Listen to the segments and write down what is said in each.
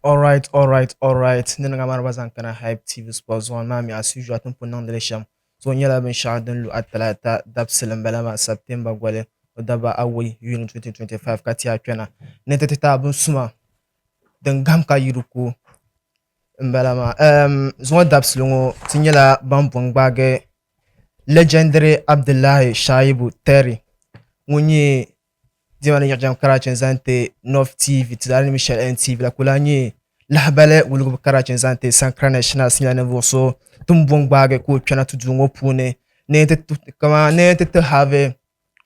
All right. Nina ngamar bazan kana Hype TV Sports One mami as usual tun punnan da sham. So nyala bin shahadun lu atalata dapsilan balama September gwale odaba awi yuni 2025 kati akena. Nete tita bun suma den gam ka yiruku mbalama. Zwa dapsilungo tinyala bambung bage legendary Abdullahi Shaibu Terry. Munye Dimana yarjam Karachin Zante North TV Tidani Michel NTV la kulanye lahbale wulugu Karachin Zante Sankara National Sinya Nevoso Tumbong Bage ko chana tudungo pune ne to have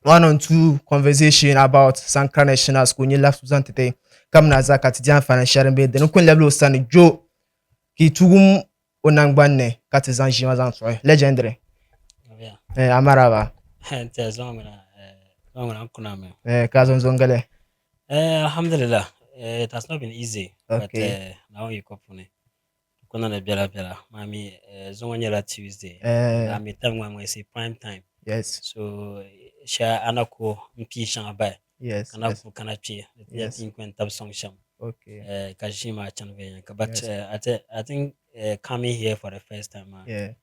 one on two conversation about Sankara National School ni last Zante kam na zakati jan financial be de kun level sani jo ki tugum onangbanne katizan jima zan legendary Yeah. amaraba It's long and kuname. kazon zongale. Alhamdulillah. It has not been easy, but Okay. now you couple. Kuna na bela bela. Mami zonganyela Tuesday. Uh, Na mi time when we say prime time. yes, So sha anako mpi shanga bay. yes, yes, Kanako kanachi. The yes. thing when tab song sham. Okay. Kashima chanve. But Yes. I think coming here for the first time. Yeah.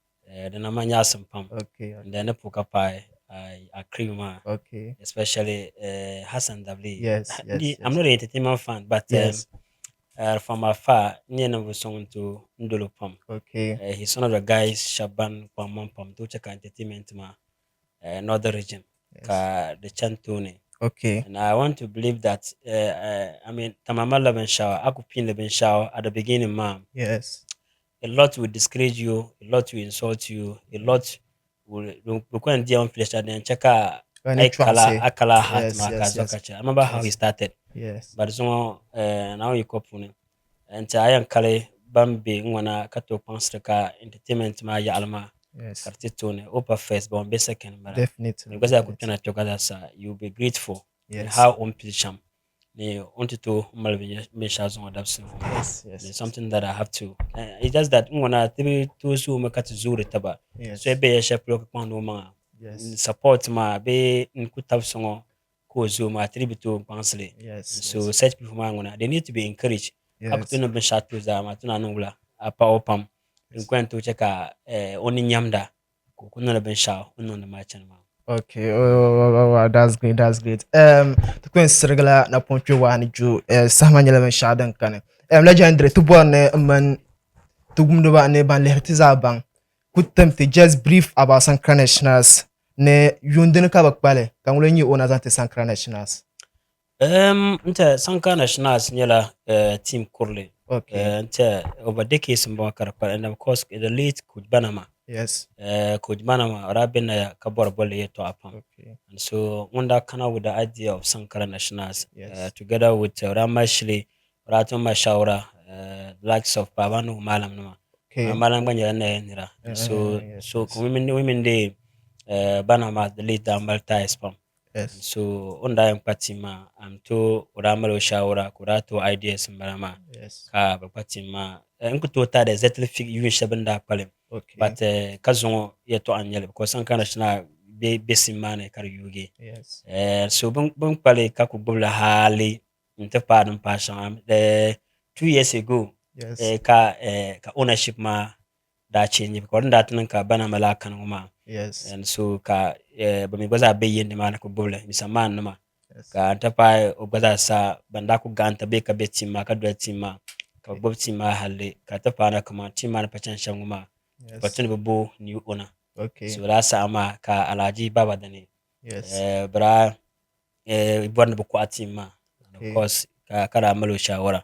The namanya pam. Okay. And then the puka pie. I cream Okay. especially Hassan Dabli. Yes. Yes. I'm Yes. not an entertainment fan, but Yes. from afar, Nina was song to Ndolo Pam. Okay. He's one of the guys, Shaban Pam Pam, to check entertainment, northern region, Yes. the Chantone. Okay. And I want to believe that, I mean, Tamama Leben Shower, Akupin Leben Shower at the beginning, ma'am. Yes. A lot will discourage you, a lot will insult you, a lot will go and deal on flesh and then check out Any trance? akala hat Yes. ma Yes. Yes. kazokacha. I remember how he Yes. started, Yes. but so now you couple and I am kale bambi ngwana kato pansrika entertainment ma ya alma Yes. kartitone opa first but on be second bara Definitely. because I could Definitely. tana together sa you'll be grateful in Yes. how on pitcham ne onto to malvi me shazon adaptation. Yes. Yes. It's Yes. something that I have to. It's just that ngwana tibi to su makati zuri taba. So Yes. ebe ya sheplo kwa ndo mga Yes. support ma be nkutab songo ko zo ma tributo pansle. Yes. So Yes. such people ma ngwana they need to be encouraged. Yes. Akutuno ben shatu za ma tuna nungula apa opam. Yes. Nkwentu cheka oni nyamda ko kuno ben sha uno na ma chanma. Okay, that's great, that's great. The Queen Sergala na poncho wa ni ju samanya le shadan kan. Legendary to born man to gumdo ba ne ban lehtiza bang. Could them to just brief about Sankara Nationals ne yundin ka bakbale kan wule ni ona zante Sankara Nationals. Nte Sankara Nationals nyela team kurle. Okay. Nte over decades mbo karapa and of course the late Coach Banama. Yes. Coach Banama rabin na kabor bole yeto apam. Okay. And so Wanda kana with the idea of Sankara Nationals Yes. together with Ramashli, Rato Mashaura, likes of Babanu Malam Nama. Okay. Malam Banya Nira. And Yes. so Yes. women day Banama the late Malta spam. Yes. So onda yang patima am to uramalo shawara kurato ideas mbarama Yes. ka patima nku to ta da zetli fig yun shabanda palem Okay. but kazongo yeto anyele ko san kana shina be besimane kar yuge Yes. so bun pale ka ku bula hali nte padum passion 2 years ago Yes. ka ownership ma da change ko nda tan ka bana malaka ma Yes. and so ka ba mi gwaza be yende mana ko bule mi saman nama Yes. ka anta pa o gwaza sa banda ko ganta be ka be timma ka do timma ka Okay. bob timma halle ka ta pa na kama timma na pachan shanguma Yes. patun bo ni ona Okay. so la sa ama ka Alhaji baba dane Yes. bra born bo ko atimma and of Okay. course ka kara malo shawara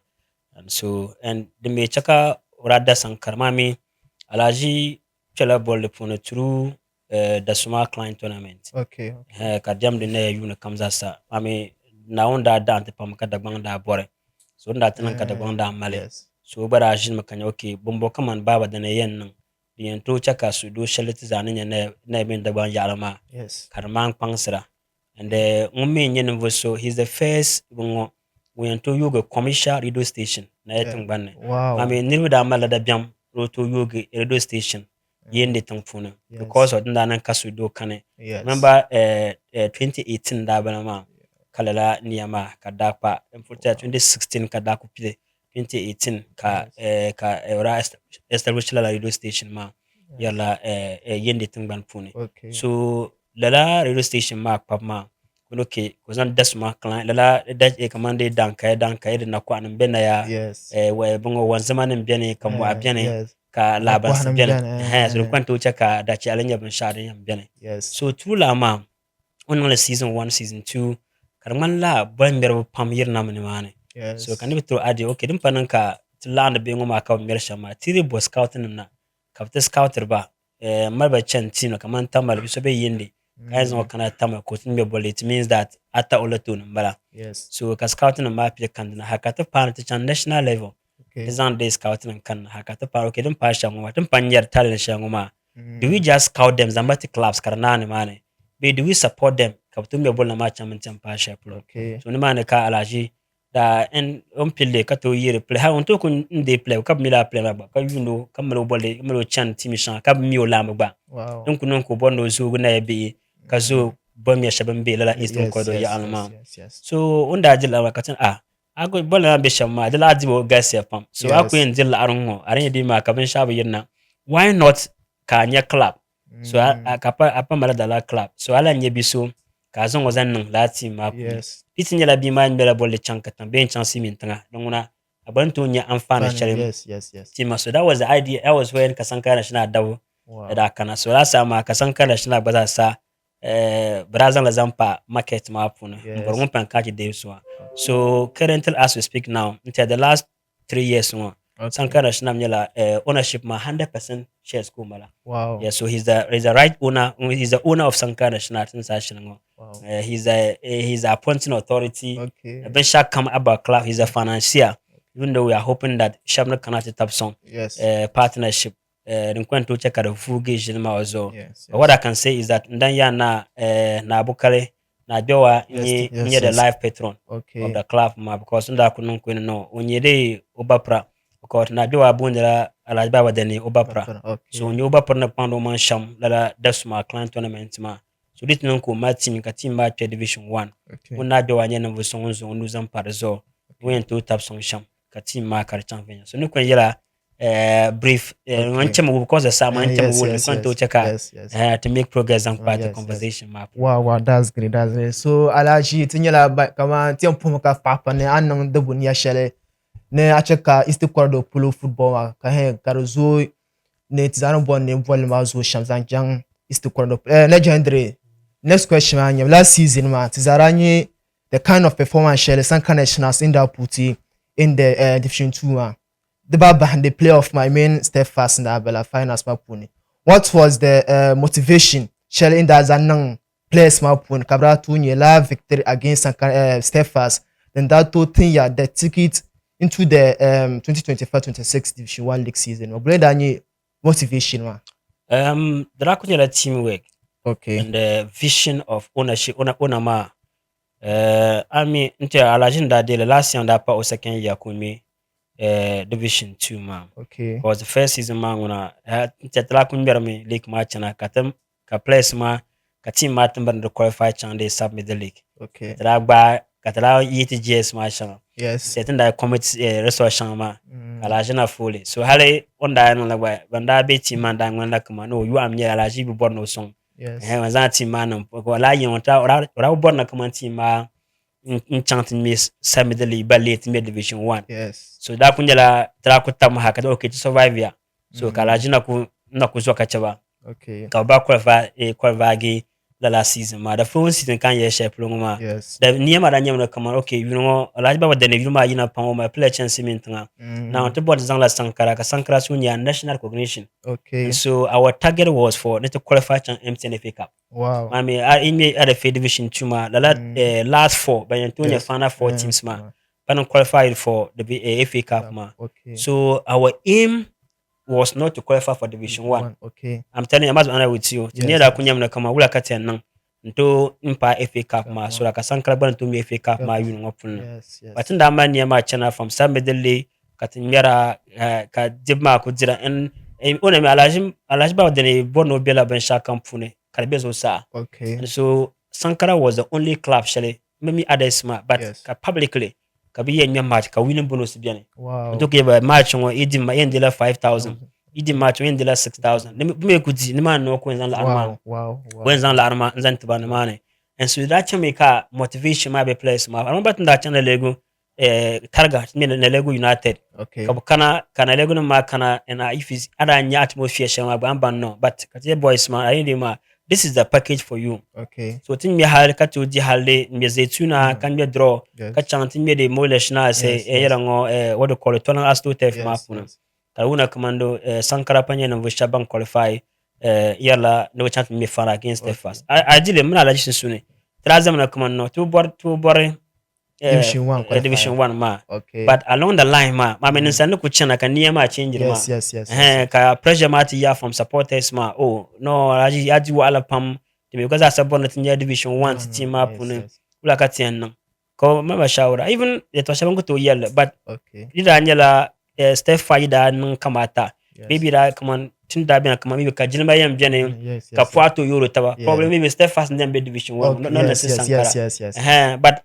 and so and the me chaka rada sankar mami Alhaji chela bol le through the small client tournament. Okay. Okay. Ka jam de ne yuna kamza sa. Mami na onda da ante pam ka dagbang da bore. So onda tanan ka dagbang da male. Yes. So bara jin makanya okay bombo kaman baba da ne yen nan. Yen to chaka su do shaliti zanin ya ne bin dagbang ya alama. Yes. Karman pangsra. And ngumi nyen voso he's the first bungo we to yoga commercial radio station na Yeah. yetung banne. Wow. Mami niru da mala da biam roto yoga radio station yende tangfuna because Yes. of nan kasu do kane. Yes. Remember 2018 da bana ma kalala niyama kadapa mfuta 2016 kadaku pile 2018 ka Yes. ora establish la radio station ma Yes. yala yende tingban puni. Okay. So lala radio station ma pap ma kuno ke ko zan das ma klan lala da kamande danka de na kwa nan bena ya Yes. wa bungo wan zamanin bene kam wa bene Yes. ka Na laban sa kuhanam bene biyan. so kwanto ka da ci alanya ban sha da yan bene. Yes. So true la ma on la season 1 season 2 karman la ban mer pam yir na mani mane. So kan Yes. ni to adi okay din panan ka tilanda be ngoma ka mer shama tiri bo scouting na ka ta scouter ba marba chan tino kaman tamal bi so be yindi ka zo Mm. kana tamal ko tin be bol it means that ata olato mbala. Yes. So ka scouting ma pye kan na hakata pan ta chan national level Okay. design day scouting kan hakata pa okay din pa shango tin panyar talent shango ma do we Mm. just scout them zambati clubs karna ne mane be do we support them kaptum be bol na match man tan pa shaplo Okay. so ni mane ka alaji da en on pille ka to yire play ha on to kun de play ka mila play ba ka yuno ka malo bolle ka malo chan timi shan ka mi o lam ba Wow. don kun ko bondo zo guna be ka zo Mm. bom ya shaban be lala eastern Yes. corridor ya Yes. Yes. alma Yes. Yes. so onda jila wa katin ago bola be shamma de la dibo gas ya pam so aku Yes. en jila arun ho arin di ma ka ben shabu yirna why not ka nya club so Mm. apa mala da la club so ala nye biso ka zon wazan nan la team ma puni Yes. itin yala bi ma mbela bolle chanka tan ben chan simin tanga don na abantu nya amfana Fun. sharim Yes. Yes. Yes. team so that was the idea that was when kasankara shina dawo Wow. da kana so la sama kasankara shina baza sa brazil la zampa market ma puni mbor Yes. mun pan kaji de so Okay. so currently as we speak now into the last 3 years no Okay. sankara shina nyala ownership ma 100% shares ko mala. Wow. Yeah, so he's the right owner. He's the owner of Sankara National International. Wow. He's a appointing authority. Okay. Ben Shak come about club. He's a Okay. financier. Even though we are hoping that Shabna cannot tap some Yes. partnership. Nkwen to check out the full gauge in also. Yes. But what Yes. I can say is that ndanya na bukale na jowa Yes. nye Yes. the Yes. live patron of Okay. the club ma because nda kunun kwenu no onye de obapra because na jowa bundela Alhaji Baba Daney obapra. So Okay. when you oba partner pando man sham lala that's my client tournament ma. So this nunku my team ka team ba division 1. Okay. Una do wanya na vuson zo nu zam parzo. Okay. When to tap song sham ka team ma kar champion. So nukun yela brief Okay. wanche mu because the sama wanche mu Yes. wol Yes. nukun to Yes. cheka Yes. Yes. to make progress and part the Yes. Yes. conversation map. Wow. Wow. That's great. That's great. So Alhaji tinyala kama tiyan pumu ka papa ne anang dabu ni shele ne acheka isti kordo pulo football ka he karuzo ne tizano bon ne vol ma zo shamzan jang isti kordo legendary. Next question man last season man tizaranye the kind of performance shele Sankara Nationals in that puti in the division 2 man. The baba and the playoff my main step fast in the Abela finals mapuni. What was the motivation shell in that zanang players mapuni kabra tunye la victory against step fast then that to thing ya the ticket into the 2025-26 division 1 league season. Obre danye motivation ma. Drakunya teamwork Okay. and the vision of ownership owner ma I mean nte alajin da de last year da pa o second year kumi division 2 ma Okay. because the first season ma nguna nte tla kun ber mi league match na katam ka place ma ka team ma tumbar da qualify chan de submit the league Okay. katla gba katla yiti GS ma chan Yes. setting da commit resolution ma Mm. alajin na fully so hale onda no la gba banda be team ma da ngwana kuma no you am nya alaji bi borno song Yes. wanzan team ma nan ko la yin wata ora borno kuma team ma chant miss samedeli balet mid division 1 Yes. so da kun jala tra ku tam haka da okay to survive ya so kala Mm. jina ku na ku zo ka chaba Okay. ka ba qualify gi la last season ma da first season kan ye shape lo ma Yes. da niya ma da nyam na kamar okay you know Alhaji Baba da ne you ma yina pan ma play chance min tanga now Mm. to board zang la Sankara ka Sankara sun ya national recognition and Okay. so our target was for to qualify chan MTNFA Cup Wow. I mean, I ime at the division two ma Mm. last four by Antonio Yes. final four teams ma but qualified for the FA Cup Cup. ma. Okay. So our aim was not to qualify for division Division 1. 1. Okay. I'm telling you, I'm honest with you. Tinia Yes. da Yes. kunyam na kama wula kati nang nto impa FA Cup Cup. ma so la kasankala ban to FA Cup Cup. ma yun ngopun. Yes. But Yes. in that man ma chana from Samedele katinyara ka dibma ku jira en ona mi alajim ba de bono bela ban sha kampune kalbezo sa. Okay. And so Sankara was the only club, Shelley, maybe others, but Yes. publicly, kabi yen match ka winning bonus biane Wow. to ke ba match ngo idi ma yen de la 5000 Thousand. idi match yen de la 6000 me kuti ni man no ko zan la arman Wow. Wow. when Wow. zan la arma zan tiba na mane and so that chame ka motivation ma be place ma arma batun da channel lego targa ni na lego united Okay. kana lego ma kana na if is ada nya atmosphere shama ba ban no but kati boys ma ayi ma this is the package for you. Okay. So tin mi hal ka to di halde mi zaituna kan mi draw ka Yes. chantin mi de molesh na se Yes. Yes. yera ngo what do call it tonan asto tef ma Yes. puna Yes. kaluna commando sankara panye no visha ban qualify yalla no chantin mi fara against the Okay. fast I dile mun ala jishin sune trazam na commando to bor Division one division qualifier. 1 ma Okay. but along the line ma men san ku chana kan niya ma change ma Yes. Yes. Yes. Yes. Yes. ka pressure ma ti ya from supporters ma oh no aji wala pam because as a bonnet in division 1 No. No. team up Yes. ne Yes. ula ka tiyan nan ko ma ba shawara even the to shaban ko to yalla but Okay. ida nyala step faida nan kamata Yes. maybe da kaman tun da bin kaman maybe ka jilma yam jene Yes. ka Yes. Yes. fato euro taba Yeah. problem maybe step fast in be division 1 Okay. not Yes. necessarily Yes. Yes. sankara Yes. Yes. but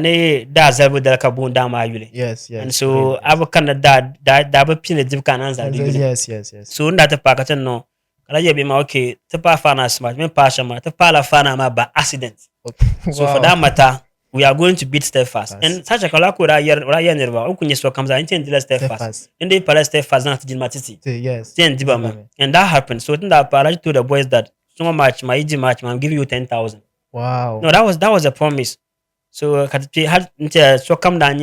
ne da zabu da ka bun da ma yule Yes. and Yes. so Really. Yes. abu kan da ba pin da jibka nan za yule Yes. Yes. Yes. so nda ta pakatan no kala yebi ma okay ta pa fana smart me pa shama ta pa la fana ma by accident Okay. so for Wow. that matter we are going to beat Steadfast Fast. and such a kala ko ra yer nerva o kunye so kamza inte ndila Step Steadfast fast. inde pala Steadfast na tijin matiti Yes. then diba me Zibame. and that happened so tinda para to the boys that so much my easy match I'm giving you 10,000 Wow. no that was a promise so katiti had inte so come down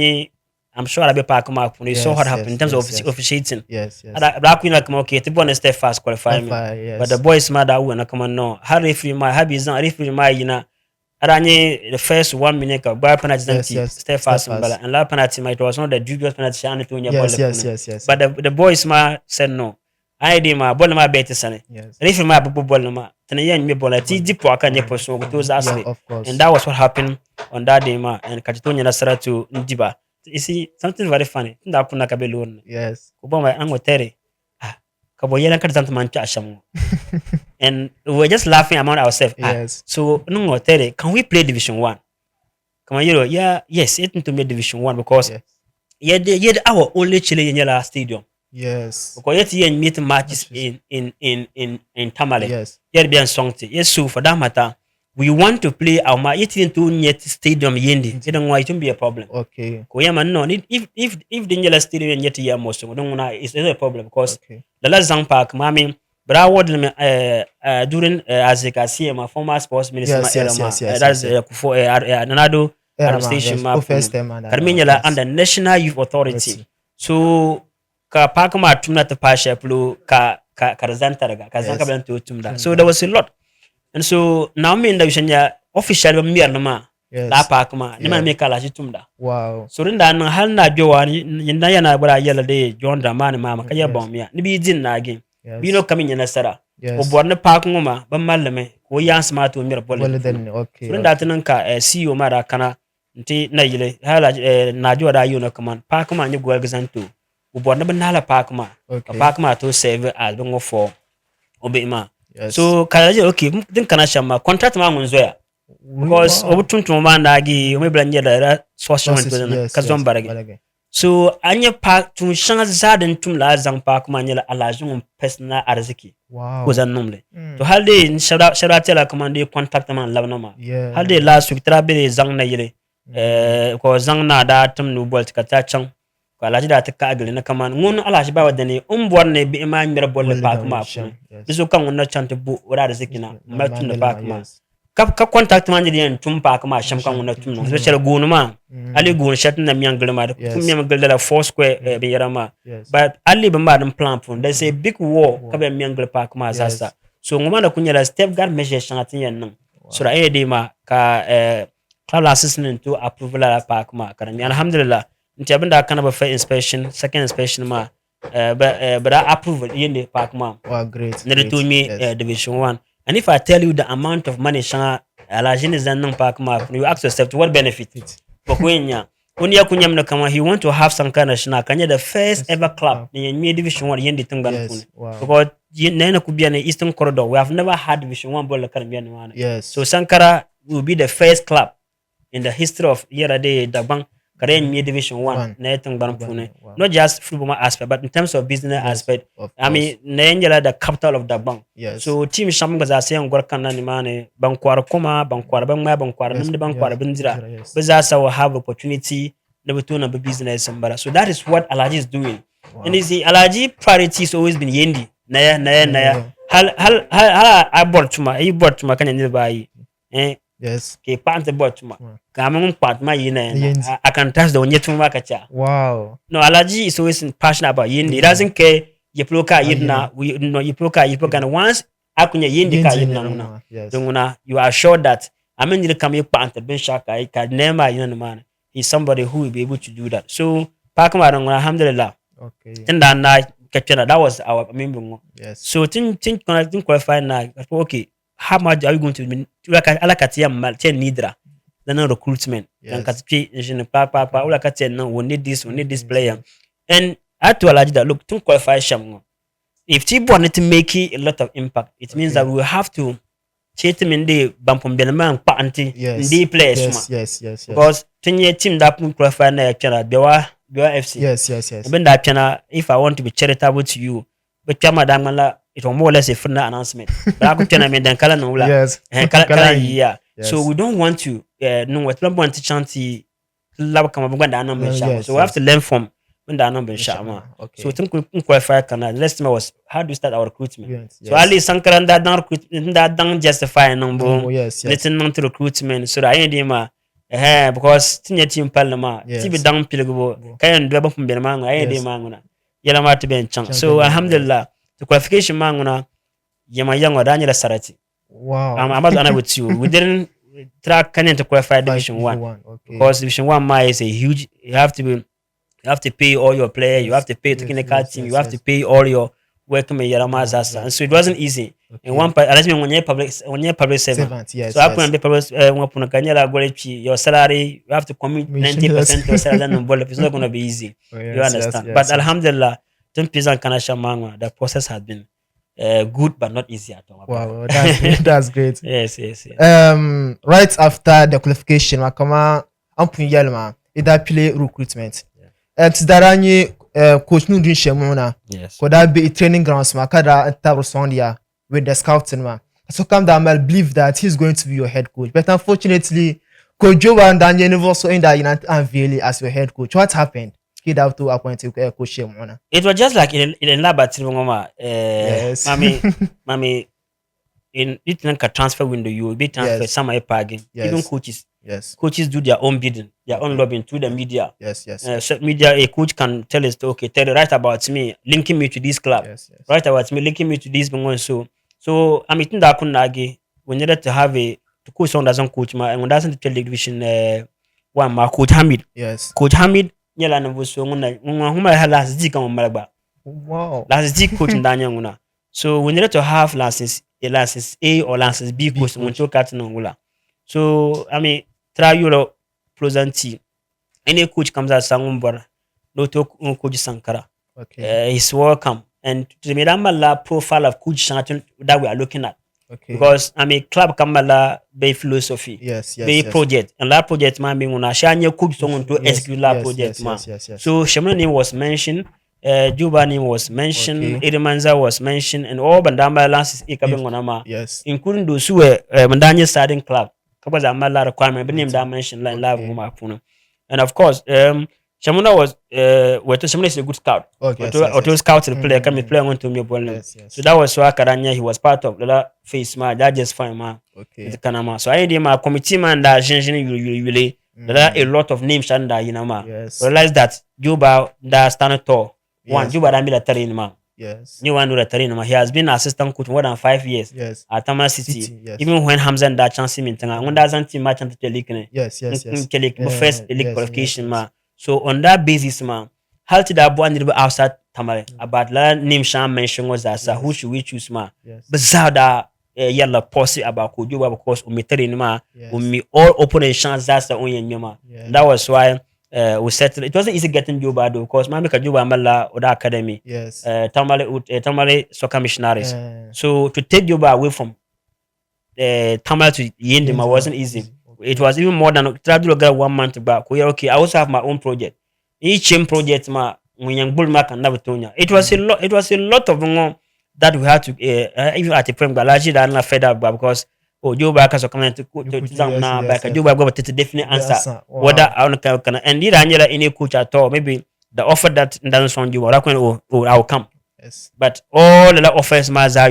I'm sure I'll be back up when you saw what Yes. happened in Yes. terms of Yes. Yes. officiating Yes. Yes. ada black queen like okay to bonus step fast qualify me Qualifier. but the Yes. boys mad out when I come on no how referee my how is not referee my ada the first 1 minute of bar penalty Yes. anti Yes. step Step fast mbala fast. and la penalty my it was not the dubious penalty shani to nya ball Yes. Yes. lefuna Yes. Yes. but Yes. the boys ma said no I did my ball ma bet sane Yes. referee ma bu ball ma tana yan me ball ti Football. di po aka nya Mm. person to Yeah. asle Of and course. that was what happened on that day ma and katitonya nasara to ndiba you see something very funny nda kuna kabelo Yes. Obama an tere kabo yelan kada zantu man cha shamu and we were just laughing among ourselves Yes. so no tere can we play division 1 come on yeah yes it to me division 1 because Yes. yeah our only chile in yala stadium Yes. because yet yen meet matches Matches. in Tamale Yes. yet be songte yes so for that matter we want to play our match yet into net stadium yendi it don't why it won't be a problem Okay. ko yama no if the yellow stadium yet ya most don't na it's a problem because Okay. the last zang park mami bra ward during as you can see my former sports minister ma Yes. Yes. elama Yes. Yes. that's Yes. Yes. for nanado Eraman. administration Yes. ma O first punu time and karminya Eraman. la Yes. under national youth authority Authority. so ka park ma tumna ta pasha plu ka razanta daga ka zanka Yes. ban to tumda so there Tumda. was a lot and so now me inda bishanya official ba miyar ma la Yes. park ma ni ma Yeah. me kala shi tumda Wow. so rinda nan hal na jowa ni na yana bura yalla de John Dramani mama ka yabon Yes. miya ni bi jin na gin bi no Yes. kamin yana sara o Yes. borne pak ngoma ban mallame ko yan smato mir bolle Well funa then. so Okay. rinda Okay. tanan ka CEO mara kana nti na yile hala na jowa da yuna kaman pak ma ni gol gazanto o borne ban hala pak ma ka Okay. pak ma to save as ban for obe ma Yes. so kala je okay din kana shamma contract ma mun zoya because Wow. obutuntum ma ndagi o me blanje da social Sources. to Yes. ka Yes. zombarage Balage. so anya pa tun shanga zadin tum la zang pa kuma nyala alajin personal arziki ko Wow. zan numle to Mm. halde shara tela kuma de contact man labna ma halde Yeah. la su tra be zang na yele Mm. ko zang na da tum nu bol ka ta can ko alaji da ta ka agali na kaman ngun alaji ba wadane ne bi ma nyara bolle Well pa done. kuma Sham. kuna Yes. biso kan wannan can bu ura arziki na ma tun da pa Mandela. kuma Yes. ka contact man di en tum pa kuma sham kan Sham. wannan tum no Tumnuma. special gunu ma ali Mm. gun shat na miyan gulma da tum Yes. miyan gulda la four square Mm. be yarama Yes. but ali ba ma dan plan pun there's a Mm. big war ka Wow. be miyan gul pa kuma sasa Yes. so ngoma da kunya la step guard measure shangatin yan nan so Wow. da de ma ka club assistant to approval la pa kuma karami alhamdulillah nti abinda kana ba fa inspection second inspection ma but that approval yende pa kuma Wow. Great. na to Great. me Yes. division 1 and if I tell you the amount of money shanga alajini zannan pa kuma you ask yourself to what benefit Fit. Pokwenya. Kunya kunya mna kama he want to have some kind of shina kanya the first Yes. ever club Wow. in your division 1 yendi tungan pune. Yes. Wow. Because nena kubia na Eastern Corridor we have never had division 1 ball karambia ni Yes. so Sankara will be the first club in the history of yera de dabang Karen me Division One, One. Nathan Banpune. Urban, wow. Not just football aspect, but in terms of business Yes, aspect. of I course. mean, Nangela the capital of the bank. Yes. So team Sham was I saying Gorkana Nimane, Bankwara Kuma, Bankwara Bangma, Bankwara Yes. Numde Bankwara Yes. Bindra. Injera, yes. Bazasa will have opportunity, never to number business and so that is what Alhaji is doing. And Wow. you see, Alhaji priority has always been Yendi. Naya. Yeah. Hal I bought to my, you bought to my can you buy? Eh, Yes. ke pante bought ma. Wow. Kamung part my yina. Yendi. I can trust the one yet to market. Wow. No, Alhaji is always passionate about Yendi. He Yendi. doesn't care. You ploka Ah, yeah. yidna, we no you ploka and once akunya Yendi ka Yendi yidna ne nguna. nama. Yes. Dunguna, you are sure that I mean you come here pante ben shaka I can never you know man. He's somebody who will be able to do that. So Pakama alhamdulillah. Okay. And then that was our member. Yes. So think qualify now. Okay, how much are you going to be like alakatia mal 10 nidra? Then recruitment. Then Yes. katpi pa ulakatia no we need this player. Yes. And I had to Alhaji that look to qualify sham. If Tibu wanted to make a lot of impact, it means Okay. that we will have to cheat him in the bampum belema pa anti in Yes. the players. Yes. Because 10-year team that pun qualify na kena Bewa FC. Yes. Even that channel, if I want to be charitable to you, but chama damala, it was more or less a friendly announcement. But I could tell me then kala no Yes. kala yeah. Yes. So we don't want to no what don't want to chanty love come up when that number Yes, so we have yes. to learn from when that number shama. Okay. So think we qualify kana. The next thing was how do we start our recruitment? Yes. So at least Sankara that don't recruit that don't justify number. Yes. Let's not to recruitment. So that ain't ma because tinya team parlema Yes. tibi dang pilgbo kayan dweba fum ben manga ayede Yes. manguna yala ma to ben chang so Champion, alhamdulillah the qualification manguna yama yango danyela sarati Wow. I'm about to with you we didn't track Kenyan to qualify division 1 Okay. because division 1 ma is a huge you have to pay all your players you have to pay technical team you have to pay all your work me yala ma zasa and so it wasn't easy and one part unless when you're public servant Yes. so I couldn't be public when puna kanyala your salary you have to commit 90% of your salary on board it's not going to be easy you understand but alhamdulillah ten pizza kana shamanga the process has been good but not easy at all. Wow, that's great. That's great. Yes. Right after the qualification, makama ampun yelma ida play recruitment. Tidaranye coach nu din shemuna. Yes. Koda be training grounds makada tabrosandia with the scouting man. So come down I believe that he's going to be your head coach. But unfortunately, Coach Joe and Daniel never saw in that United unveil as your head coach. What happened? He have to appoint coach Shemuna. It was just like in lab at Yes. Mami in it like a transfer window you will be transferred Yes. some are pagging. Yes. Even coaches. Yes. Coaches do their own bidding, their own lobbying through the media. Yes. So media, a coach can tell us, okay, write about me, linking me to this club. Yes. Write about me, linking me to this one. So I mean, that kunagi we needed to have to coach someone doesn't coach ma and when doesn't tell the division one ma coach Hamid. Yes. Coach Hamid yala na vuso nguna huma hala zika mmalaba. Wow. Last Z coach ndanya nguna. So we needed to have license A or license B coach when you cut ngula. So I mean, try your present any coach comes out Sangumbara, no talk coach Sankara. Okay. He's welcome. And to the Midamala profile of coach Shanton that we are looking at. Okay. Because I mean club Kamala bay philosophy. Yes. Bay project. And that project man being on a shiny coach someone to execute that project man. Yes. So Shemana name was mentioned. Juba name was mentioned, Okay. Edemanza was mentioned, and all Bandamba lances Ikabengonama, Yes. including those who were Mandanya starting club. Because I'm a requirement, but name that mentioned like love Puno. And of course, Shamuna was Shamuna is a good scout. Okay. Auto scout the player, come play on to me ball. Yes. So that was why Karanya he was part of the face man, that just fine man. Okay. Kanama. So I did my committee man that changing really there are a lot of names and that you know ma. Yes. Realize that Juba that stand tall. One Yes. Juba that military man. Yes. New one military man. He has been assistant coach more than 5 years Yes. at Tama City. Yes. Even when Hamza and that chance him in Tanga. When doesn't team match and the Yes. first league Yes. qualification man. So on that basis man, how to that one little outside Tamale about la name Sham mention was that who should we choose man? Yes. But that yalla posse about Kujuba because umitari ma Yes. umi all open and chance that's the only nyama. Yeah. That was why we settled. It wasn't easy getting Juba though, because Mami Kajuba Mala Oda Academy, Yes. Tamale soccer missionaries. Yeah. So to take Juba away from Tamale to Yindima wasn't easy. Okay. It was even more than try to get 1 month back. We are okay. I also have my own project. Each chain project ma when young bull mark and Navatonia. It was a lot. It was a lot of that we had to even at the point Alhaji that not fed up because Joe back as a comment to now back. Joe back got to definitely answer whether I want to can and did any coach at all. Maybe the offer that doesn't sound you or I'll come. Yes. But all the offers Maza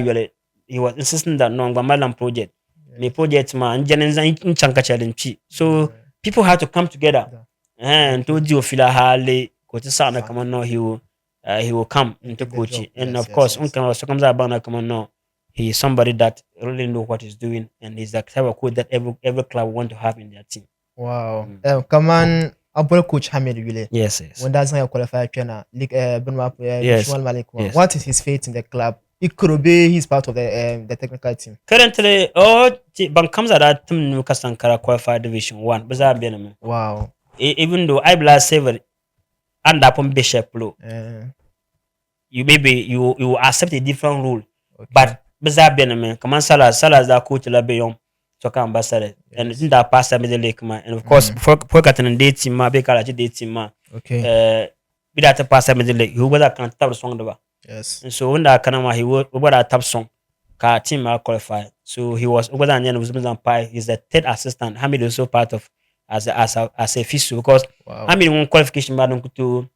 he was insisting that no Malam project. Me project man in chanka challenge. So people had to come together and told you feel hali kotisana come on no he will come into coaching. And of course unkan so comes about come on no he is somebody that really know what he's doing and he's the type of coach that every club want to have in their team. Wow. Come on. Abol coach Hamid Wile. Yes. When that's how you qualify trainer, like Yes. Yes. What is his fate in the club? It could be he's part of the technical team. Currently, Bank comes at that team Nuka Sankara qualified Division 1. Bizarre Benjamin. Wow. Even though I blast several and upon Bishop Low, you maybe you accept a different rule. Okay. But Bizarre Benjamin, come on, Salah that coach La Bayon, so come ambassador. And in that past the lake man. And of course, before getting date team, my big date team man. Okay. Be that pass the lake, you would have can't tap the song. Yes. And so when that Kanama he would a top song. Ka team qualify. So he was over than was Pai. He's the third assistant. Hamid is also part of as a official because Hamid won qualification but to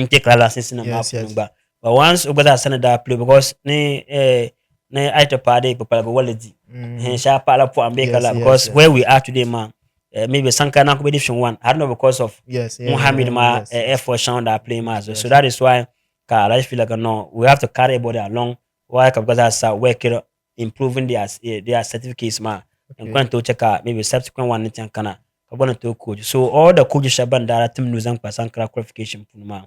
take la license in but once over that Senator play because ne I party people go wallet. And sharp because where we are today man. Maybe Sankara competition 1. I don't know because of Muhammad ma effort shown that play mass. So that is why I feel like no, we have to carry everybody along. Why? Because that's working improving their certificates ma. And going to check out maybe subsequent one in Sankara. I'm going to coach. So all the coaches have been that team losing for Sankara qualification for ma.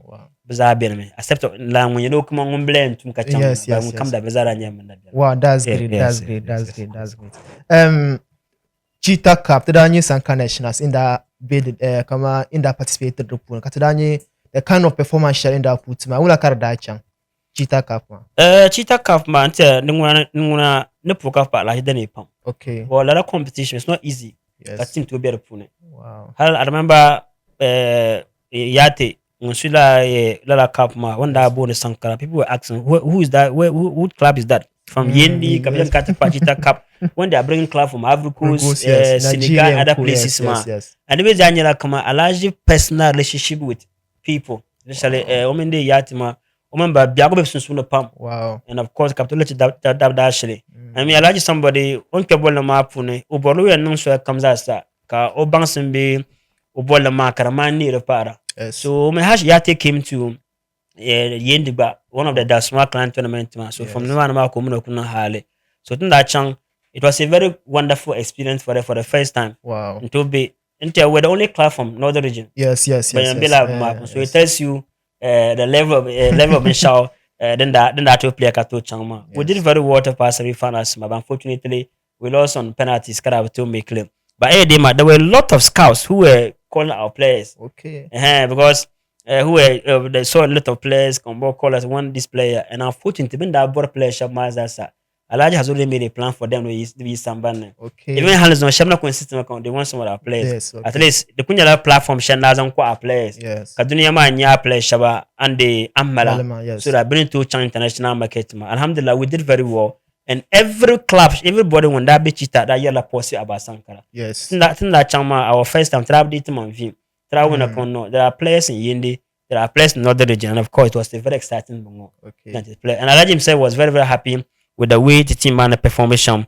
Bizarre be me. Except when you know come on blend to catch yes. Come that bizarre and wow, that's great. That's great. Cheetah Cup, the Sankara Nationals in that bid, come in that participated group. Katadani, the kind of performance sharing that puts my Ula Kardachan. Cheetah Cup man. Cheetah Cup man, nunguna no poker part like Daney pump. Okay. Well, a lot of competition. It's not easy. Yes. That team to be a opponent. Wow. I remember Yate Unsula Lala Cup ma when that born Sankara. People were asking who is that? Who club is that? From Yendi, Kabilan Katapa Cheetah Cup. When they are bringing club from Ivory Coast, Senegal, and other places, yes. And the way Daniela come a large personal relationship with people. Especially women de Yatima. Remember, Biago Sunsun Pump. Wow. And of course, Capitulate that actually. I mean, I like somebody on Kabola Mapune, Ubolu and Nunso comes as that. Ka Obansenbe, Ubola Makaramani, the para. So, my hash Yate came to Yendiba, one of the Dasma clan tournament. So, from the Manama Kumuna Hale. So, in that chunk, it was a very wonderful experience for the first time. Wow. And to be, we're the only club from Northern region. Yes. So, it tells you the level of Michelle. Then that to play Kato Changma. We did very well to pass every finals, but unfortunately we lost on penalties. To make claim. But there were a lot of scouts who were calling our players. Okay. Because who were they saw a lot of players combo call us one this player, and unfortunately when that board player Shabmazasa, Alhaji has already made a plan for them to use Samban. Okay. Even Hannes no Shamna consistent they want some of our players. Yes, okay. At least the Kunyala platform Shanaz and our players. Yes. Kadunia ma nya play Shaba and the Amala. Yes. So that bring to China international market. Alhamdulillah, we did very well. And every club, everybody when that bitch that yellow posse about Sankara. Yes. That Chama, our first time trap date on view. There are players in Yendi, there are players in Northern region, and of course it was a very exciting moment. Okay. And Alhaji himself was very, very happy with the way the team man performation.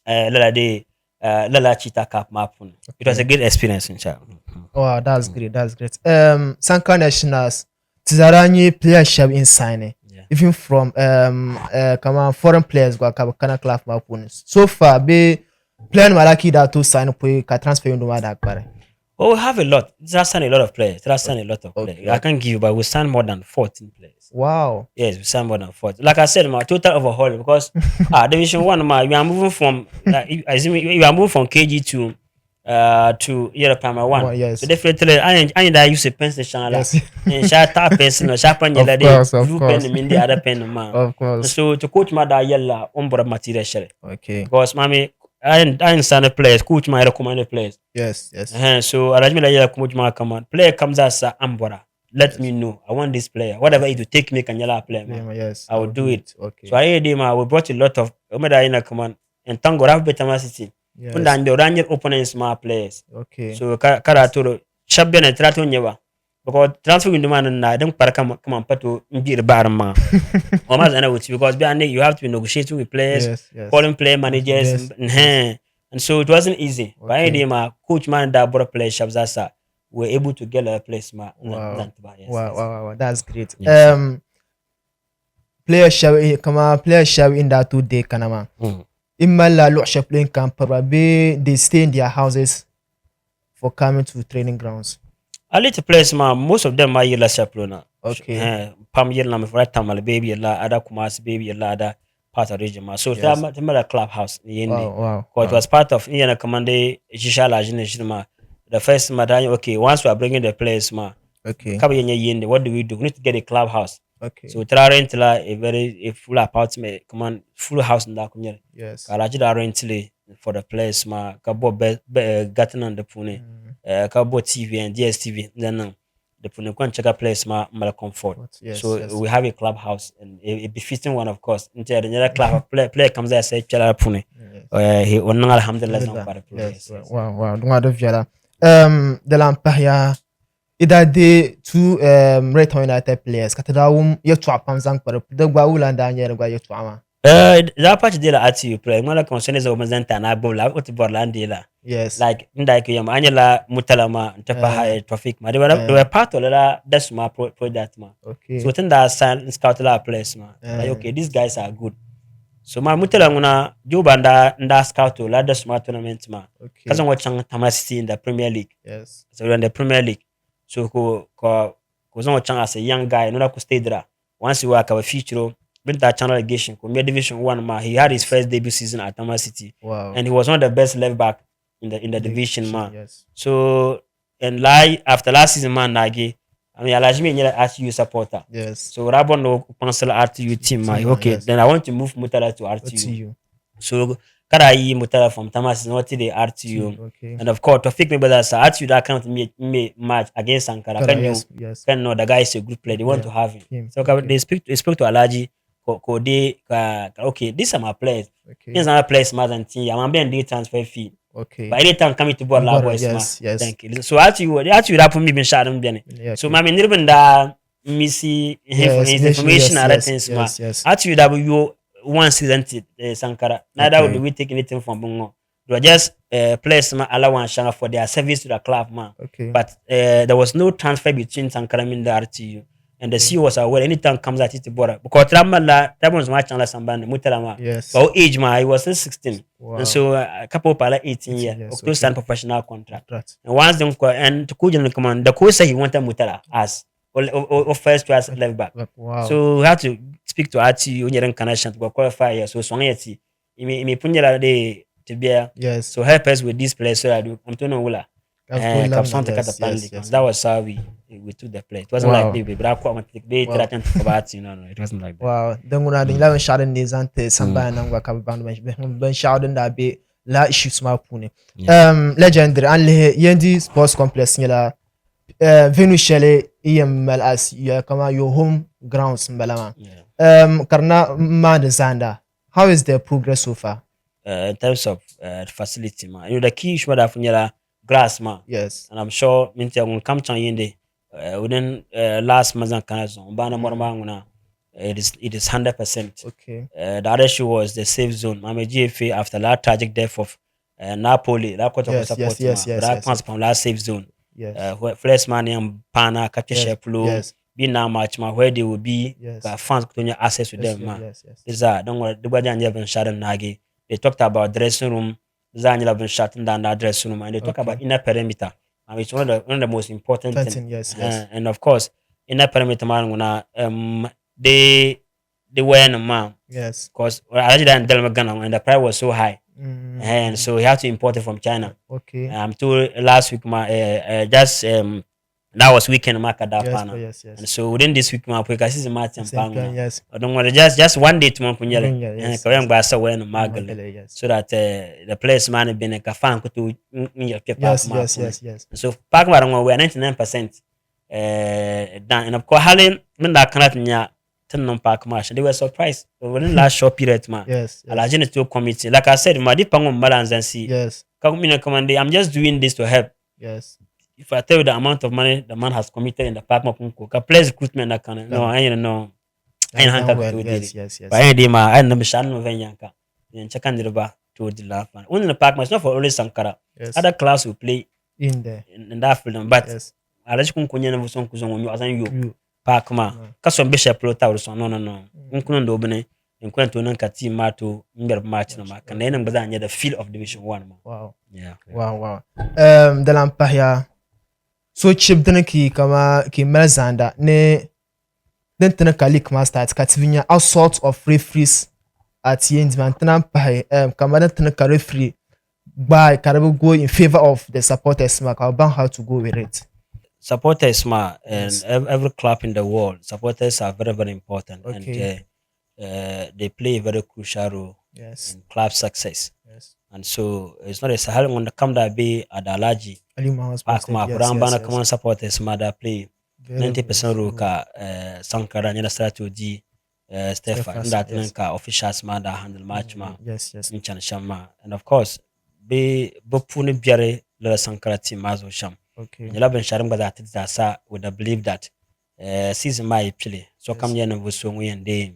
Lala Cheetah Cup map. It was a good experience, inshallah. Oh, that's great. That's great. Sankara Nationals, Tizarani playership in signing. Even from come on foreign players go kana club map. So far, be playing Malaki that to sign up can transfer into that. Oh, we have a lot. There signed a lot of players. Okay. I can't give you, but we signed more than 14 players. Wow. Yes, we signed more than 14. Like I said, my total overhaul because Division 1, we are moving from we are moving from KG to Primary 1. Oh, yes. So definitely, I need to use a pen station. Yes. And sharp pencil, sharp pen, blue pen, the other pen, man. Of course. So to coach my yellow umbra material. Okay. Because mommy I understand the players. Coach might recommend the players. Yes, yes, So Alhaji Mila yela coach might come on. Player comes as a ambora. Let me yes. know. I want this player. Whatever it Okay. will take me can yella play Play man. my yes, I I will will do do it. it. So Okay. I heard him. We brought a lot of Umeda in a command and Tango have better city. Unda Yes. and the Ranger opponents smart players. Okay. So That's Karaturo Shabian and Trato Nyewa. Because transfer window man and I don't para come on pato be bar ma. Or mas with because behind you have to be negotiating with players, yes, yes. calling player Yes, managers, yes, yes. and so it wasn't easy. But Okay. coach man that brought players Shabzasa were able to get a place ma Wow. yes, Wow, yes. wow, wow, wow. That's great. Yes, yes. Player shall come on, player shall in that 2 day kanama. Mm. Imala look playing camp probably they stay in their houses for coming to training grounds. A little players ma most of them are yellow chaperona. Okay. Pam yellow na for tamal baby yellow other kumas baby yellow other part of region ma. So Yes. the clubhouse Wow, yende. wow, Cause it wow. was part of Ian commande Jishala Jinishima. The first ma okay, once we are bringing the players ma Okay. Kabi yende, what do? We need to get a clubhouse. Okay. So try rent la a full apartment, come on, full house in that community. Yes. Kalaji da rent for the place ma kabo gatin on the pune. Mm, Kabo TV and DSTV. Then the pune kwan check a place ma mala comfort. but yes, So yes. we have a clubhouse and a befitting one of course. Until the other club player comes there say chala pune. Yes. He onang alhamdulillah zang Alhamdulillah. para pro. Yes. Yes, yes. Wow, wow. Dunga do viala. De lampaya ida de two Red United players katada ye twa pam zang para de gba ulanda nyere gba ye twa ma. That part de la ati you play. Mala concern is over zanta na go la oti borlandi la. Yes. Like ndai ke yam anyala mutalama ntapa Uh, high traffic ma they were part of that that's my project ma. So okay. within that sign scout la place ma. Like Uh, okay these guys are good. So ma mutala nguna juba nda scout la that's my tournament ma. okay. Kaza watchang Tamasi in the Premier League. Yes. So we're in the Premier League. So ko zan watchang as a young guy no ko stay there. Once you work our future been that channel legation ko division 1 ma he had his Yes. first debut season at Tamasi City Wow. and he was one of the best left back in the In the division man. yes. So and like after last season man nagi, I mean Alhaji me RTU supporter. Yes. So Rabon no cancel RTU team man. Team, Okay, yes. then I want to move Mutala to What to RTU. you? So kada yi Mutala from Tamas not the RTU. Okay. And of course Tofik me brother sa RTU that can't me match against Sankara. Kara, Can you yes, yes. can know the guy is a good player. They want to Player. have him. So Okay. they speak to Alhaji. Okay, these are my players. Okay. These are my players more than team. I'm being the transfer fee. Okay. But anytime coming to board la Bora, boys ma. yes, yes. Thank you. So actually that put me been shot them. Yeah, So okay. my nirban da missy Yes, his information yes, and other yes, things ma. yes, yes. Actually that you one season Sankara. Neither would Okay. we take anything from Bungo. They were just players ma allowance for their service to the club ma. Okay. But there was no transfer between Sankara and the RTU. And the Okay. CEO was aware anytime comes at it border. Because that was my channel Samband Mutalama. Yes. But age ma, he was still 16. Wow. And so a couple of 18 years, years, close okay. to professional contract. Right. And once them and to Kujan command, the coach said he wanted Mutala as or first to as left back. Wow. So we had to speak to RTU Unyeran connection to go qualify here. So Swangeti, he may punjala de to be Yes. so help us with this place so I do. I'm telling you, Kapson to cut the plan because that was how we took the play. It wasn't Wow. like maybe but I quite they Wow. threatened to combat, you know, it wasn't like that. Wow. Dan guna din lawan shadan ne zante samba nan gwa ka ban ban shadan da be la issues ma pune. Legendary an le yendi sports complex nyala venue shele EML as ya kama your home grounds mbalama. Yeah. Karna ma da zanda. How is the progress so far? In terms of facility, man. You know, the key issue that for grass, man. Yes. And I'm sure Mintia will come to yende within last month and Canada. Bana Mormanguna, it is 100%. Okay. The other issue was the safe zone. I'm a GFA after that tragic death of Napoli. That quarter Yes, support, yes, but yes, I yes, can't from last safe zone. Yes. Where first man and Pana, Katia Yes, Sheplo, yes. be now match, man, where they will be, Yes. fans could have access to Yes, them, man. yes, yes. Is that don't worry, the Bajan Yevon Sharon Nagi. They talked about dressing room, Zanya been shutting down that dressing room, and they talk Okay. about inner perimeter. I mean, it's one of the most important things. Yes, yes. And of course, inner perimeter man, they were in a man. Yes. Because Alhaji and Delmagana and the price was so high. And so he had to import it from China. Okay. Told last week, just That was weekend mark at that Yes, panel. yes, And yes. so within this week, my because this is match The and same plan, panguna. yes. I don't want to just one day to Monkunyele Bring and yes, Korean yes. Bassa when And Magali. Magdalene, yes. So that the players man been a kafan to your park Yes, map. yes, yes, yes. So park marango we are 99% done. And of course, Halen, when that cannot near ten park march, and they were surprised. Within last short period, man. Yes, yes. Alhaji to committee. Like I said, my deep pango balance and see. Yes, I'm just doing this to help. yes. If I tell you the amount of money the man has committed in the park map, place recruitment that kind of no, Done. I ain't know. I ain't I've hanka done well. to do it. Yes, yes, But yes. I ain't ma I know Mishan no venyanka. In Chakan River to the last one. Only the park match, not for only Sankara. Yes. Other class will play In there. in that film. But Yes. I just couldn't never son kuzon you as you You. park ma. No. Cause bishop plot out so no. Mm. Unkuno do bene. In kwento nanka team ma to mber match na Much. ma. Can Okay. then baza the feel of Division 1 ma. Wow. Yeah. Wow, wow. Dalam pahya. So chip dana ki melzanda ne den tana kalik ma start kativinya all sorts of referees at the end man tana pahya kama den tana ka referee by karabu go in favor of the supporters ma ka ban how to go with it. Supporters ma and Yes. every club in the world, supporters are very very important and Okay. they play a very crucial role Yes. in club success. Yes. And so it's not a sahel when the come that be at the Alhaji Ali Muhammad park posted. ma Yes, yes, kurambana come yes. on supporters ma that play Very, very 90% rule true. ka Sankara nyana strategy Stefan Stephens, that yes. ka officials ma that handle match ma Yes, yes. in chan shama and of course be puni biare la Sankara team mazo sham. Okay. Nyala ben sharam gada tit sa with the believe that season my play so come Yes. here and so we and day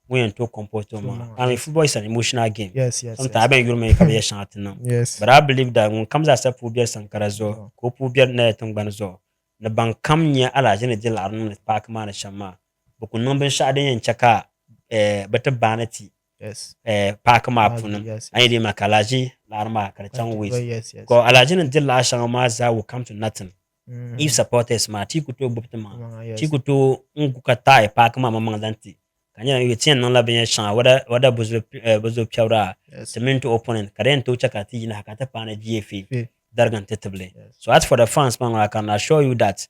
we and to comport Two ma. more. I mean Yes. football is an emotional game. Yes, yes, Sometimes I yes. ben you make a shot now. Yes. But I believe that when comes as a pubier sankara zo, So, ko pubier na tong banzo. Na bang kam nya ala jene de la run park man shama. Boku nomben sha den yen chaka better vanity yes. park ma Magdi, punum. yes, Ani yes. di makalaji la arma kare But, chan ways. yes, yes. Ko ala jene de la shanga ma za will come to nothing. If Mm. supporters ma ti kuto buptama. Ti Yes. kuto ngukata park ma mamang danti. Kanya yu tien non la ben shan wada bozo piawra Yes. to mean to opponent karen to chaka ti na hakata pana GFA Fee. dargan tetable. Yes. So as for the fans man I can assure you that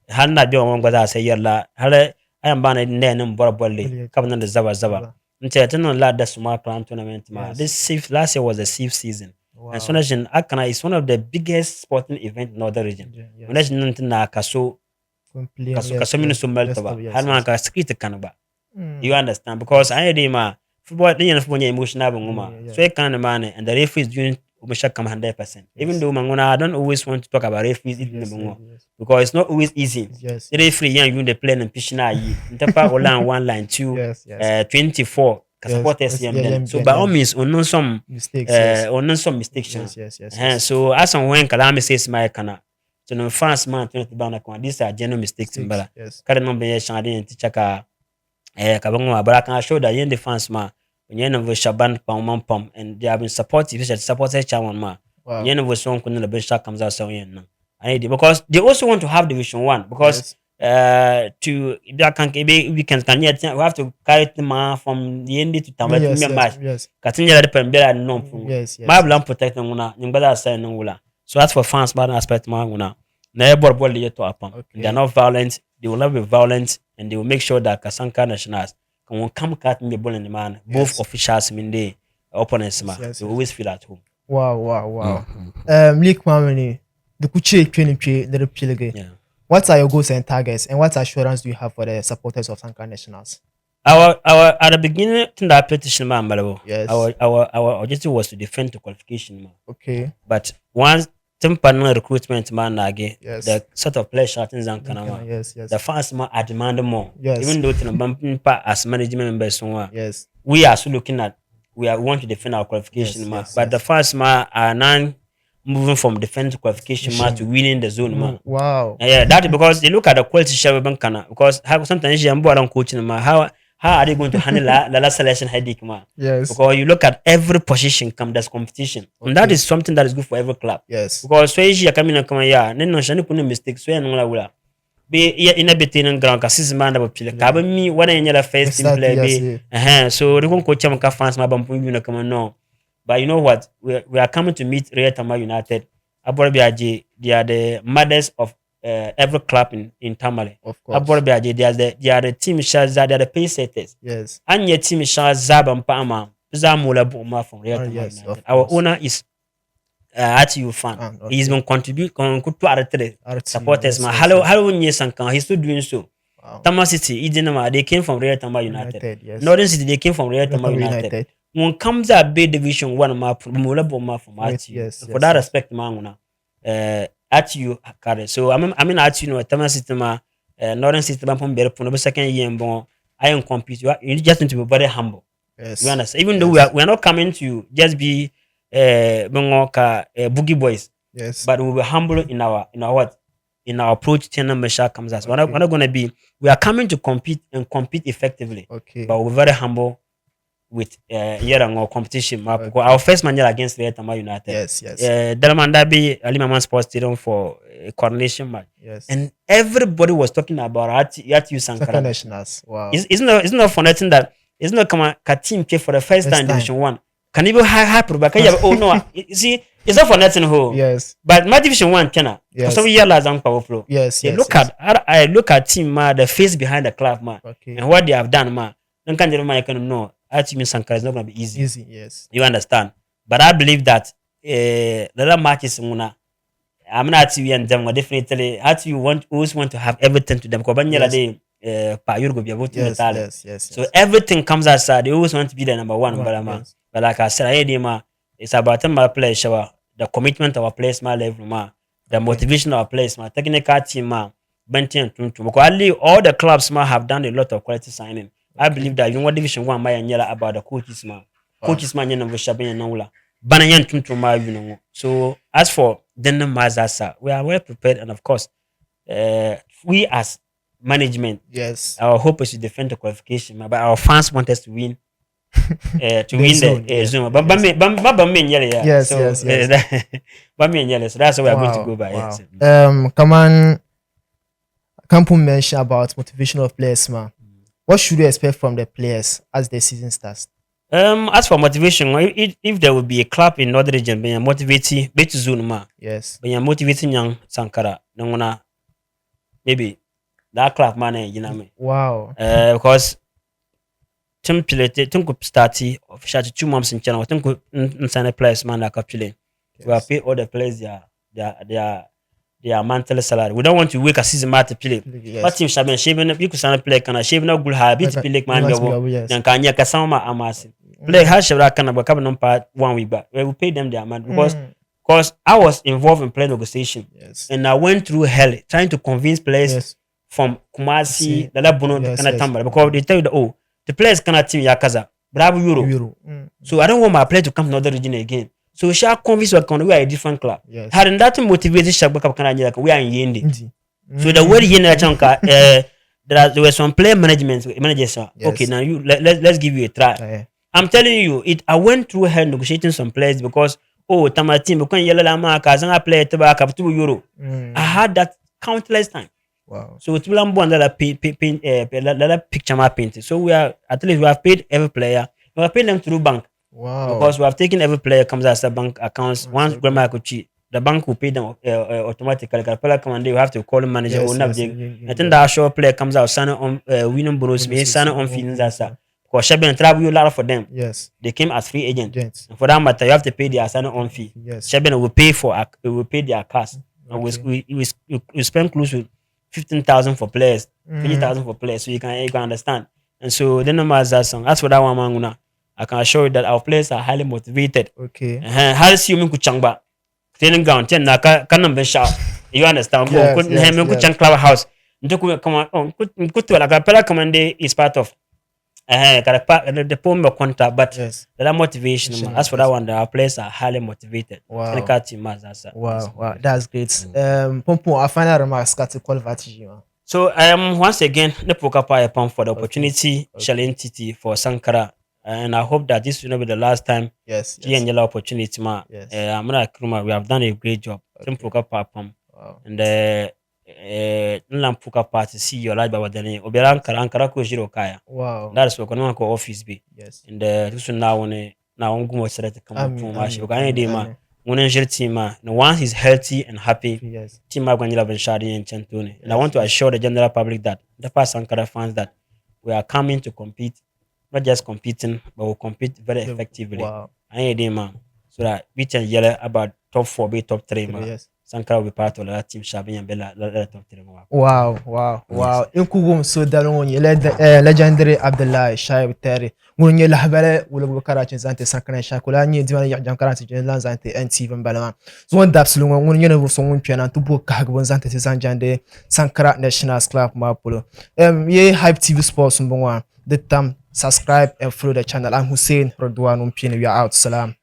hanna bi on gwada sai yalla hala ayan bana ne nan bor bolle Brilliant. kabna da zaba Zaba. nte tan la da small plan tournament ma Yes. this sixth last year was the sixth season. Wow. And Sonajin Akana is one of the biggest sporting event in Northern region. Yes. Sonajin na kaso Complain. kaso Yes. kaso minu Yes. sumbel to Yes. ba. Yes. Har man Yes. ka skit kanaba. Mm. You understand? Because Yes. I dey ma football din football emotional banguma. Yeah. So it kind of man and the referee is doing almost come 100%. Even Yes. though manguna I don't always want to talk about referees Yes. eating the Yes. bango Yes. because it's not always easy. Yes. The referee yan you the play and pitch na yi. Ntapa line 1 line 2 Yes. Yes. 24 ka Yes. supporters Yes. yam Yeah. then. So by all means Mistakes. Yes. on some mistakes. Yes. Yes. Yes. Yes. So as and when Kalame says my kana so no fans man to the bana kwa these are genuine mistakes in bala. Yes. Kada no be shade and teacher ka kabango but I can show that in the fans ma when you know Shaban pam and they have been supportive especially supported chairman ma when Wow. you know so kun the bench comes out so yen I need because they also want to have division 1 because to that can be we can yet we have to carry the man from the end to Tamba to Yes. match Yes. Katinya the pembela no Yes. Yes. Bible and protect nguna nyambada say no wula so as for fans bad aspect ma nguna na ebor ball to apam they are not violent they will not be violent and they will make sure that Kasanka nationals can come cut me ball in the man both Yes. officials mean the opponents ma Yes. they always feel at home. Wow. Wow. Wow. Mhm. Leak Mamani, the Kuchi Kunichi, the Repchilge. Yeah. What are your goals and targets, and what assurance do you have for the supporters of Sankara Nationals? Our at the beginning in that petition man Yes. our objective was to defend the qualification man. Okay. But once timpanel recruitment man again Yes. the sort of players shouting Zankana Yes. Yes. the fans man are demanding more. Yes. Even though as management members Yes. we are still looking at we want to defend our qualification Yes, ma. yes, But the yes. fans ma are now moving from defense to qualification ma to winning the zone ma. Wow. Yeah, that because they look at the quality share bankana because how sometimes you are coaching ma how are they going to handle the last selection headache ma? Yes. Because you look at every position come there's competition. And that Okay. is something that is good for every club. Yes. Because so you come in come yeah, no shani put mistake so no la wula. Be yeah in a bit in ground ka sis man da pile. Ka ba mi wana nya la first team Exactly, play yes, be. So they gon coach am ka fans ma bam pun you come no. But you know what? We are coming to meet Real Tama United. Abora Biaji, they are the mothers of every club in Tamale. Of course. Abroad they are the team shots that they are the pace setters. Yes. And your team shots Zabam Pama, Zamula Buma from Real Oh, Tamale yes, United. of Our course. owner is Atu fan. He's Okay. been to other three RTU. supporters. Yes, Ma, yes, yes. hello, Sankan. He's still doing so. Wow. Tama City, Idenama, they came from Real Tama United. United. Yes. Northern City, they came from Real Tama Welcome United. United. When comes a B Division 1 map, Mula Boma from Wait, Atu. yes, For yes, that yes. respect, Manguna, Atu carry. So I mean Atu, Tama City, Northern City, Bampum Berpun, second year and bon. I am compete. You just need to be very humble. You Yes. understand? Even though Yes. we are not coming to just be boogie boys, Yes. but we will be humble in our what? In our approach to Mesha comes us. We're not gonna be, we are coming to compete and compete effectively. Okay. But we're very humble with our competition. Okay. Our first match against the Tama United. Yes, yes. Delamandabi Alimaman Sports Stadium for a coronation match. Yes. And everybody was talking about Atu Sankara. Second nationals. Wow. Isn't it for nothing that it's not come a team play for the first time in Division 1. Can even hyper back? Oh no, you see, it's not for nothing who. Yes. But my Division 1 can Yes. so we realize on Power Flow. Yes, yes. Look yes. at I look at team ma, the face behind the club ma, Okay. and what they have done ma. Don't can you can know. Team Sankara is not gonna be easy. Easy. Yes. You understand? But I believe that the other matches I'm not TV and them definitely always want to have everything to them. Because Yes. Pa Yurgo be able to Yes, talent. yes, yes, So yes. everything comes outside. They always want to be the number one. Yes. But like I said, it's about my players, the commitment of our players, my level, the motivation of our players, my technical team, Benti and Tuntum. Because all the clubs have done a lot of quality signing. I believe that you know what Division 1 my and about the coaches, coaches, man, you know, Shabi and Nola. Banayan Tuntum, you know. So as for Denham Mazasa, we are well prepared, and of course, we as management, Yes. our hope is to defend the qualification, but our fans want us to win. To win zone, the yeah. zone, but yeah. Yes, So, yes, yes. so that's how we are going to go by. Wow. Yes. Come on. Kampu mention about motivation of players, man. What should we expect from the players as the season starts? As for motivation, if there will be a club in Northern region, be motivating, be to zone ma, Yes. be motivating young Sankara, no maybe that club man, you know me. Wow. Because team play, team could start officially 2 months in channel. Team could sign a players man like a play. We have paid all the players their monthly salary. We don't want to wake a season match to play. Yes. But team Shaben, you could sign a play, can I shave no good habit to play man, Yes. then can you Kasama Amasi? Play has Shabra can have coming on part 1 week back. We will pay them their money because I was involved in play negotiation. Yes. And I went through hell trying to convince players Yes. from Kumasi, the Bono, Yes, kind of yes. Tamba, because they tell you that, the players cannot team Yakaza, Bravo Euro. Euro. So I don't want my player to come to another region again. So we shall convince we are a different club. Yes. Had that motivated Shabaka Kananya, like we are in Yendi. Indeed. So the word Yendi Chanka, there were some player managers. Yes. Okay, now let's give you a try. Yeah. I'm telling you, I went through hell negotiating some players because Tama team because yellow lama kazanga play to back up to Euro. I had that countless time. Wow. So it's one that picture map painted. So we are at least we have paid every player. We have paid them through bank. Wow. Because we have taken every player comes as a bank accounts. Once grandma could cheat, the bank will pay them automatically. The player come and they have to call the manager or not. I think that sure player comes out signing on winning bonus, signing on feelings as a. Because Shabi and travel you lot for them. Yes. They came as free agents. Yes. And for that matter, you have to pay their signing on fee. Yes. Shabi will pay their cost. And we spend close to 15,000 for players, 20,000 for players, so you can understand. And so the numbers that song. As for that one, Manguna, I can assure you that our players are highly motivated. Okay. How see you kuchangba training ground? Ten na kanam ben sha. You understand? Kuchang club house. Ntoku come on. Kutu la kapela commande is part of. The poem of contract, but that motivation. As for that one, our players are highly motivated. Wow. Wow, that's great. Pompo, our final remarks got to call Vatiji. So once again, the Pokapa pump for the opportunity, entity for Sankara, and I hope that this will not be the last time. Yes. Yellow opportunity, ma. I'm gonna we have done a great job. Pokapa pump, and Lampuka party see your life by Daney. Oberan Karankara Kujiro Kaya. Wow. That's what Konaka office be. Yes. And this now on now on go to come from Mashi. Okay, ma. When team once he's healthy and happy, Yes. team are going to have Shadi and Chantone. And I Yes. want to assure the general public that the past Sankara fans that we are coming to compete, not just competing, but we'll compete very effectively. Wow. I need man. So that we can yell about top 4, be top 3 Three, man. yes. Sankara will be part of that team Shabi and Bella top 3 man. Wow, wow, Yes. wow. In kugum so dalon ye legendary Abdullahi Shaibu Terry. Ngun ye lahbale wala bu karacin zante sankana shakula ni diwan ya jam karacin je lan zante NTV balama. So on dapslu ngun ye no so ngun piana tu bu ka gbon zante se zanjande Sankara National Club mapulo. Ye Hype TV Sports mbongwa. The time subscribe and follow the channel. I'm Hussein Rodwan Umpini. We are out. Salam.